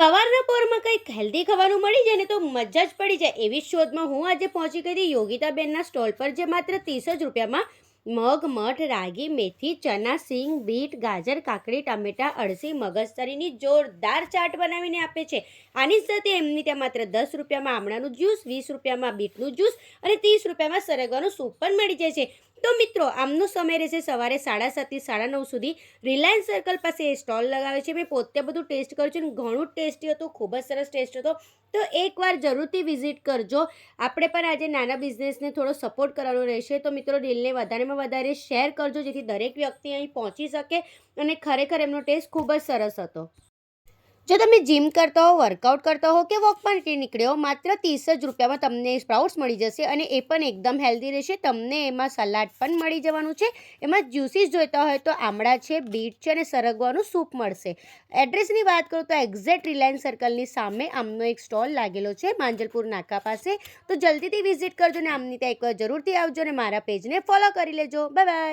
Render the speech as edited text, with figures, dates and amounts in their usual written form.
સવારના પોરમાં કંઈક હેલ્ધી ખાવાનું મળી જાય ને તો મજા જ પડી જાય. એવી જ શોધમાં હું આજે પહોંચી ગઈ હતી યોગિતાબેનના સ્ટોલ પર, જે માત્ર 30 જ રૂપિયામાં મગ, મઠ, રાગી, મેથી, ચના, સિંગ, બીટ, ગાજર, કાકડી, ટામેટા, અળસી, મગજતરીની જોરદાર ચાટ બનાવીને આપે છે. આની સાથે એમની ત્યાં માત્ર 10 રૂપિયામાં આમળાનું જ્યુસ, 20 રૂપિયામાં બીટનું જ્યુસ અને 30 રૂપિયામાં સરગવાનું સૂપ પણ મળી જાય છે. તો મિત્રો, આમનો સમય રહેશે સવારે 7:30 થી 9:30 સુધી. રિલાયન્સ સર્કલ પાસે એ સ્ટોલ લગાવે છે. મેં પોતે બધું ટેસ્ટ કર્યું છે અને ઘણું જ ટેસ્ટી હતું, ખૂબ જ સરસ ટેસ્ટ હતો. તો એકવાર જરૂરથી વિઝિટ કરજો. આપણે પણ આજે નાના બિઝનેસને થોડો સપોર્ટ કરવાનો રહેશે. તો મિત્રો, રીલને વધારેમાં વધારે શેર કરજો, જેથી દરેક વ્યક્તિ અહીં પહોંચી શકે. અને ખરેખર એમનો ટેસ્ટ ખૂબ જ સરસ હતો. જો તમે જીમ કરતા હો, વર્કઆઉટ કરતા હો કે વોક માટે નીકળ્યો હો, માત્ર 30 જ રૂપિયામાં તમને સ્પ્રાઉટ્સ મળી જશે અને એ પણ એકદમ હેલ્ધી રહેશે. તમને એમાં સલાડ પણ મળી જવાનું છે. એમાં જ્યુસીસ જોઈતા હોય તો આમળા છે, બીટ છે અને સરગવાનું સૂપ મળશે. એડ્રેસની વાત કરું તો એક્ઝેક્ટ રિલાયન્સ સર્કલની સામે આમનો એક સ્ટોલ લાગેલો છે, માંજલપુર નાકા પાસે. તો જલ્દીથી વિઝિટ કરજો ને આમની ત્યાં એકવાર જરૂરથી આવજો અને મારા પેજને ફોલો કરી લેજો. Bye bye.